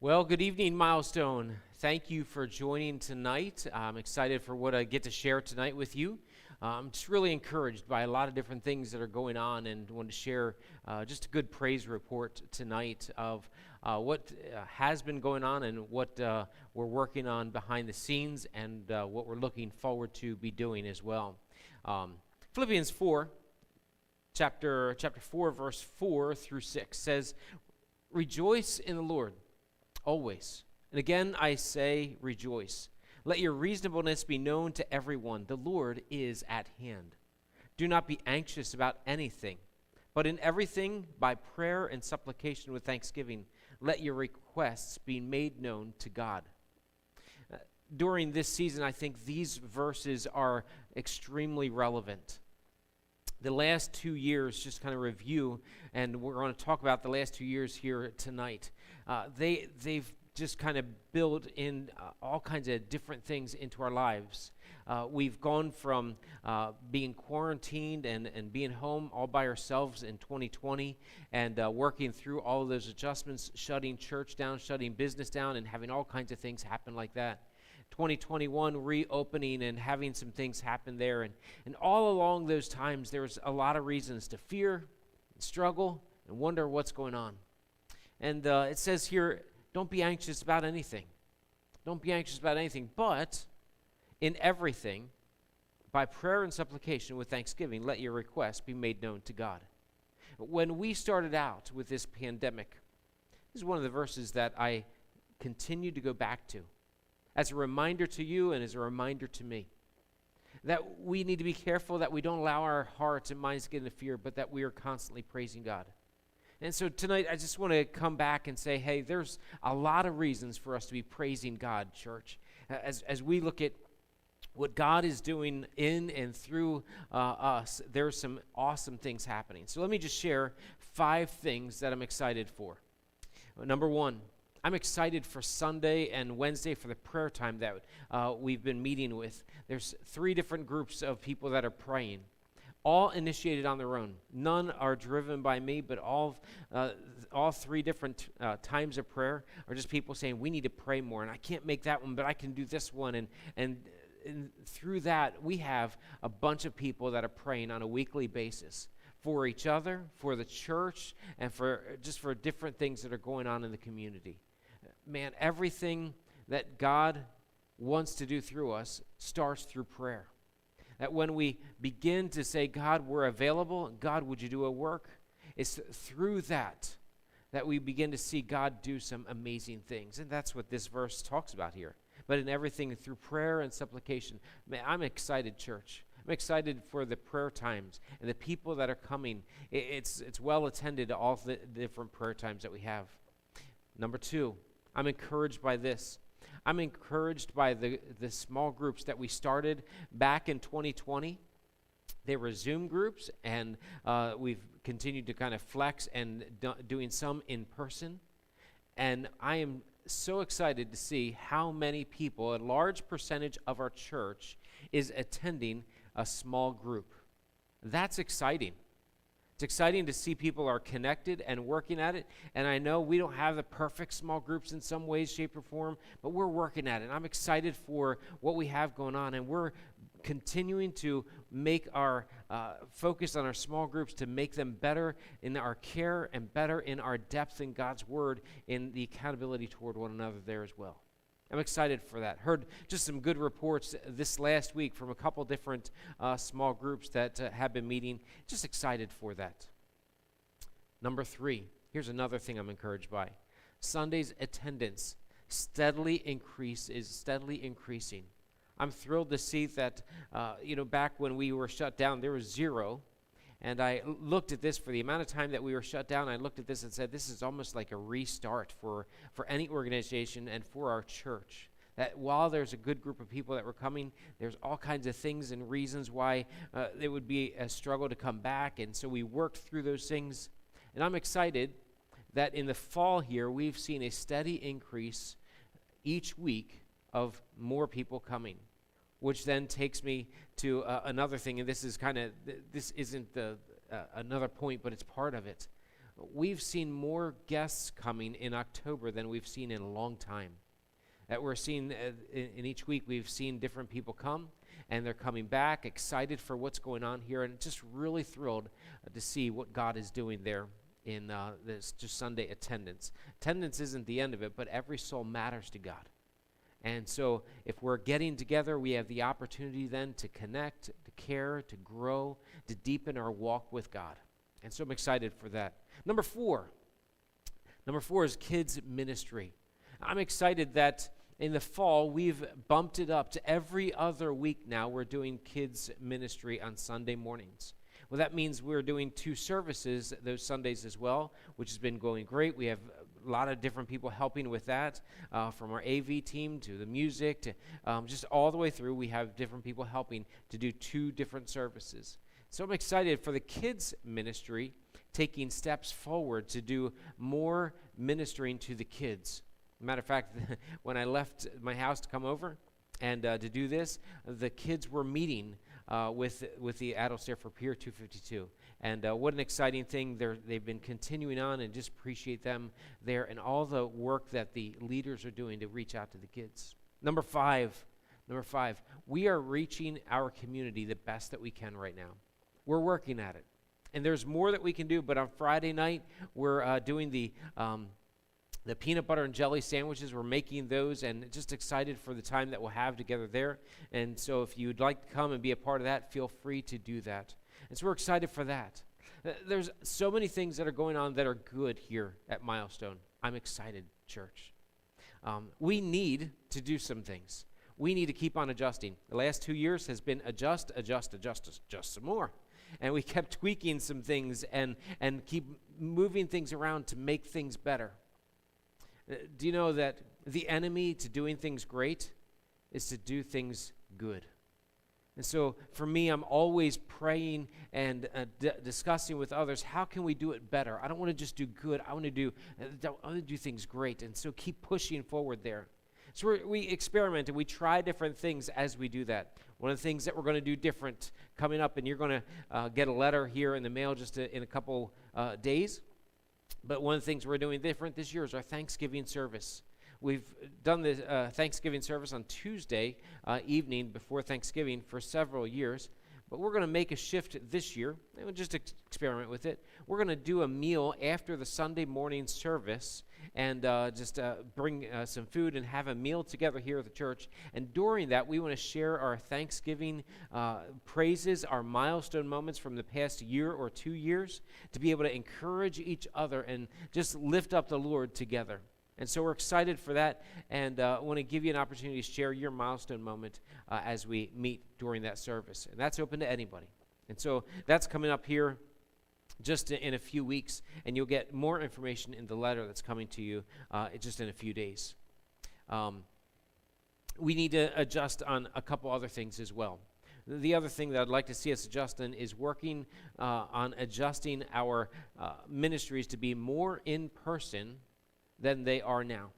Well, good evening, Milestone. Thank you for joining tonight. I'm excited for what I get to share tonight with you. I'm just really encouraged by a lot of different things that are going on and want to share just a good praise report tonight of what has been going on and what we're working on behind the scenes and what we're looking forward to be doing as well. Philippians 4, chapter 4, verse 4 through 6 says, "Rejoice in the Lord always. And again I say, rejoice. Let your reasonableness be known to everyone. The Lord is at hand. Do not be anxious about anything, but in everything, by prayer and supplication with thanksgiving, let your requests be made known to God." During this season, I think these verses are extremely relevant. The last 2 years, just kind of review, and we're going to talk about the last 2 years here tonight. They've just kind of built in all kinds of different things into our lives. We've gone from being quarantined and being home all by ourselves in 2020 and working through all of those adjustments, shutting church down, shutting business down, and having all kinds of things happen like that. 2021 reopening and having some things happen there. And all along those times, there was a lot of reasons to fear, and struggle, and wonder what's going on. And it says here, don't be anxious about anything. Don't be anxious about anything, but in everything, by prayer and supplication with thanksgiving, let your requests be made known to God. When we started out with this pandemic, this is one of the verses that I continue to go back to as a reminder to you and as a reminder to me that we need to be careful that we don't allow our hearts and minds to get into fear, but that we are constantly praising God. And so tonight, I just want to come back and say, hey, there's a lot of reasons for us to be praising God, church. As we look at what God is doing in and through us, there's some awesome things happening. So let me just share 5 things that I'm excited for. Number 1, I'm excited for Sunday and Wednesday for the prayer time that we've been meeting with. There's 3 different groups of people that are praying, all initiated on their own. None are driven by me, but all 3 different times of prayer are just people saying, we need to pray more, and I can't make that one, but I can do this one. And through that, we have a bunch of people that are praying on a weekly basis for each other, for the church, and for different things that are going on in the community. Man, everything that God wants to do through us starts through prayer. That when we begin to say, God, we're available, God, would you do a work? It's through that we begin to see God do some amazing things. And that's what this verse talks about here. But in everything through prayer and supplication. Man, I'm excited, church. I'm excited for the prayer times and the people that are coming. It's well attended, all the different prayer times that we have. Number 2, I'm encouraged by this. I'm encouraged by the small groups that we started back in 2020. They were Zoom groups, and we've continued to kind of flex and doing some in person. And I am so excited to see how many people, a large percentage of our church, is attending a small group. That's exciting. It's exciting to see people are connected and working at it. And I know we don't have the perfect small groups in some ways, shape, or form, but we're working at it. I'm excited for what we have going on, and we're continuing to make our focus on our small groups to make them better in our care and better in our depth in God's Word, in the accountability toward one another there as well. I'm excited for that. Heard just some good reports this last week from a couple different small groups that have been meeting. Just excited for that. Number 3, here's another thing I'm encouraged by. Sunday's attendance is steadily increasing. I'm thrilled to see that, back when we were shut down, there was 0. And I looked at this for the amount of time that we were shut down. I looked at this and said, this is almost like a restart for any organization and for our church. That while there's a good group of people that were coming, there's all kinds of things and reasons why it would be a struggle to come back. And so we worked through those things. And I'm excited that in the fall here, we've seen a steady increase each week of more people coming, which then takes me to another thing, and this isn't another point, but it's part of it. we've seen more guests coming in October than we've seen in a long time. That we're seeing in each week, we've seen different people come, and they're coming back, excited for what's going on here, and just really thrilled to see what God is doing there in this just Sunday attendance. Attendance isn't the end of it, but every soul matters to God. And so if we're getting together, we have the opportunity then to connect, to care, to grow, to deepen our walk with God. And so I'm excited for that. Number four is kids ministry. I'm excited that in the fall, we've bumped it up to every other week now. We're doing kids ministry on Sunday mornings. Well, that means we're doing 2 services those Sundays as well, which has been going great. We have a lot of different people helping with that, from our AV team to the music to just all the way through. We have different people helping to do 2 different services. So I'm excited for the kids ministry taking steps forward to do more ministering to the kids. Matter of fact, when I left my house to come over and to do this, the kids were meeting with the adults there for Pier 252. And what an exciting thing. They've been continuing on, and just appreciate them there and all the work that the leaders are doing to reach out to the kids. Number five, we are reaching our community the best that we can right now. We're working at it. And there's more that we can do, but on Friday night, we're doing the peanut butter and jelly sandwiches. We're making those, and just excited for the time that we'll have together there. And so if you'd like to come and be a part of that, feel free to do that. And so we're excited for that. There's so many things that are going on that are good here at Milestone. I'm excited, church. We need to do some things. We need to keep on adjusting. The last 2 years has been adjust some more. And we kept tweaking some things and keep moving things around to make things better. Do you know that the enemy to doing things great is to do things good? And so for me, I'm always praying and discussing with others, how can we do it better? I don't want to just do good. I want to do things great. And so keep pushing forward there. So we experiment and we try different things as we do that. One of the things that we're going to do different coming up, and you're going to get a letter here in the mail just in a couple days. But one of the things we're doing different this year is our Thanksgiving service. We've done the Thanksgiving service on Tuesday evening before Thanksgiving for several years. But we're going to make a shift this year, and we'll just experiment with it. We're going to do a meal after the Sunday morning service and just bring some food and have a meal together here at the church. And during that, we want to share our Thanksgiving praises, our milestone moments from the past year or 2 years, to be able to encourage each other and just lift up the Lord together. And so we're excited for that, and I want to give you an opportunity to share your milestone moment as we meet during that service. And that's open to anybody. And so that's coming up here just in a few weeks, and you'll get more information in the letter that's coming to you just in a few days. We need to adjust on a couple other things as well. The other thing that I'd like to see us adjust in is working on adjusting our ministries to be more in person than they are now.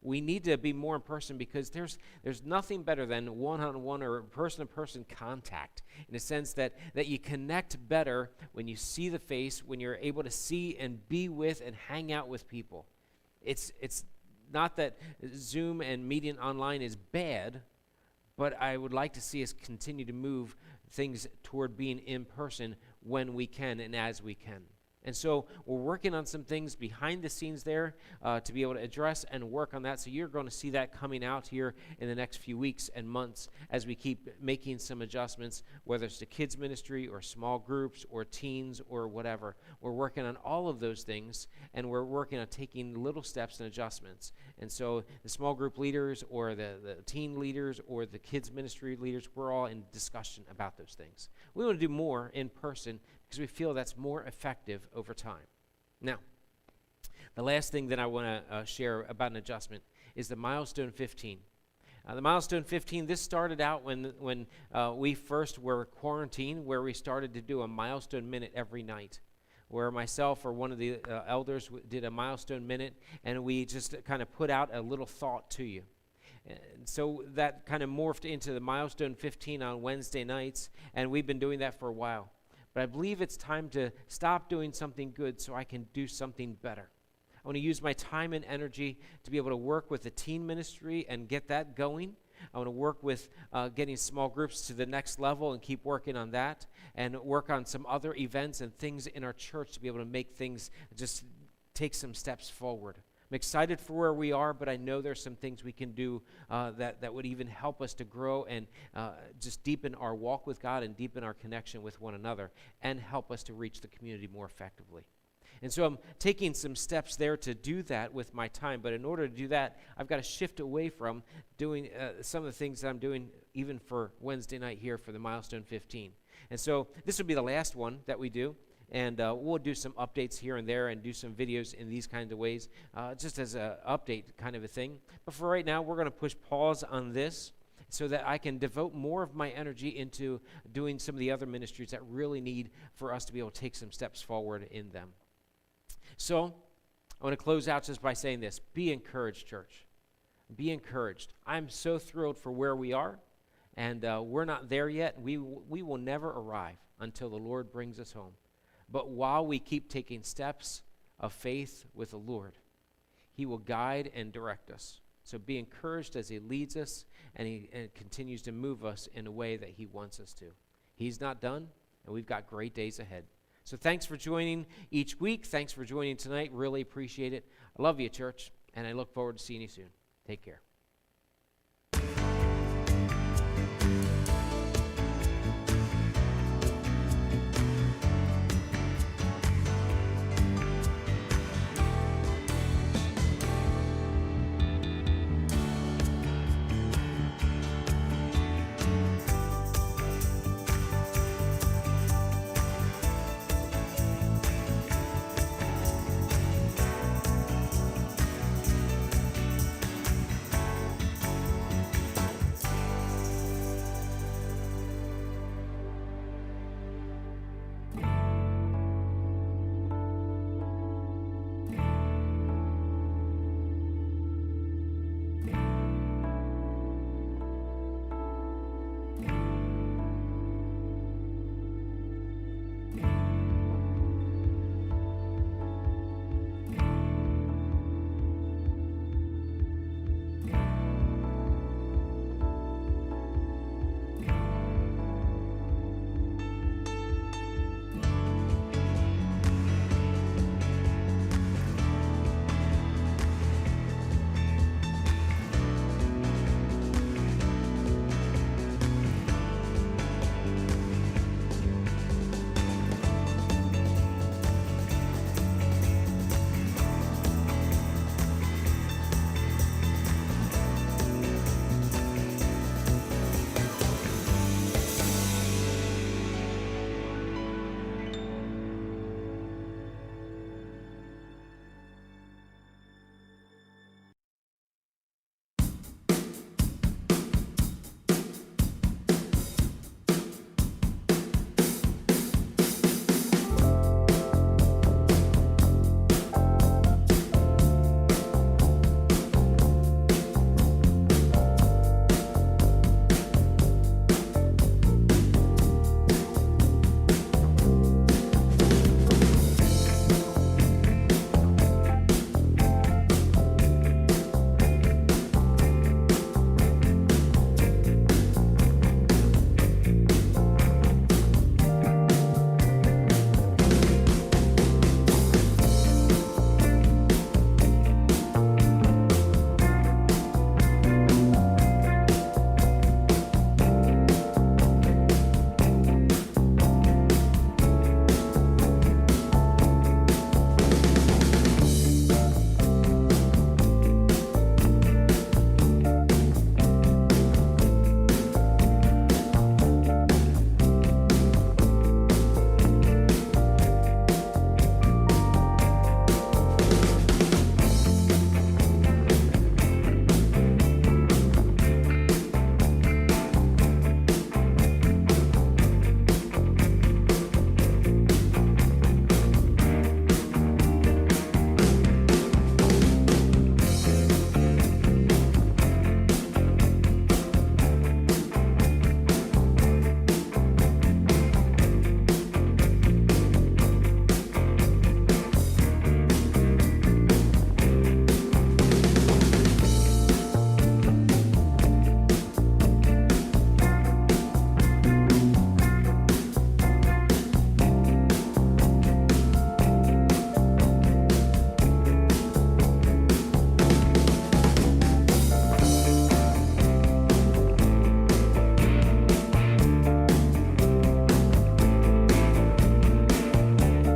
We need to be more in person because there's nothing better than one-on-one or person-to-person contact, in a sense that you connect better when you see the face, when you're able to see and be with and hang out with people. It's not that Zoom and meeting online is bad, but I would like to see us continue to move things toward being in person when we can and as we can. And so we're working on some things behind the scenes there to be able to address and work on that. So you're going to see that coming out here in the next few weeks and months as we keep making some adjustments, whether it's to kids ministry or small groups or teens or whatever. We're working on all of those things, and we're working on taking little steps and adjustments. And so the small group leaders or the teen leaders or the kids ministry leaders, we're all in discussion about those things. We want to do more in person because we feel that's more effective over time. Now, the last thing that I want to share about an adjustment is the Milestone 15. The Milestone 15, this started out when we first were quarantined, where we started to do a Milestone Minute every night, where myself or one of the elders did a Milestone Minute, and we just kind of put out a little thought to you. And so that kind of morphed into the Milestone 15 on Wednesday nights, and we've been doing that for a while. but I believe it's time to stop doing something good so I can do something better. I want to use my time and energy to be able to work with the teen ministry and get that going. I want to work with getting small groups to the next level and keep working on that, and work on some other events and things in our church to be able to make things just take some steps forward. I'm excited for where we are, but I know there's some things we can do that would even help us to grow and just deepen our walk with God and deepen our connection with one another and help us to reach the community more effectively. And so I'm taking some steps there to do that with my time. But in order to do that, I've got to shift away from doing some of the things that I'm doing even for Wednesday night here for the Milestone 15. And so this will be the last one that we do. And we'll do some updates here and there and do some videos in these kinds of ways, just as an update kind of a thing. But for right now, we're going to push pause on this so that I can devote more of my energy into doing some of the other ministries that really need for us to be able to take some steps forward in them. So I want to close out just by saying this. Be encouraged, church. Be encouraged. I'm so thrilled for where we are, and we're not there yet. We will never arrive until the Lord brings us home. But while we keep taking steps of faith with the Lord, he will guide and direct us. So be encouraged as he leads us and he continues to move us in a way that he wants us to. He's not done, and we've got great days ahead. So thanks for joining each week. Thanks for joining tonight. Really appreciate it. I love you, church, and I look forward to seeing you soon. Take care.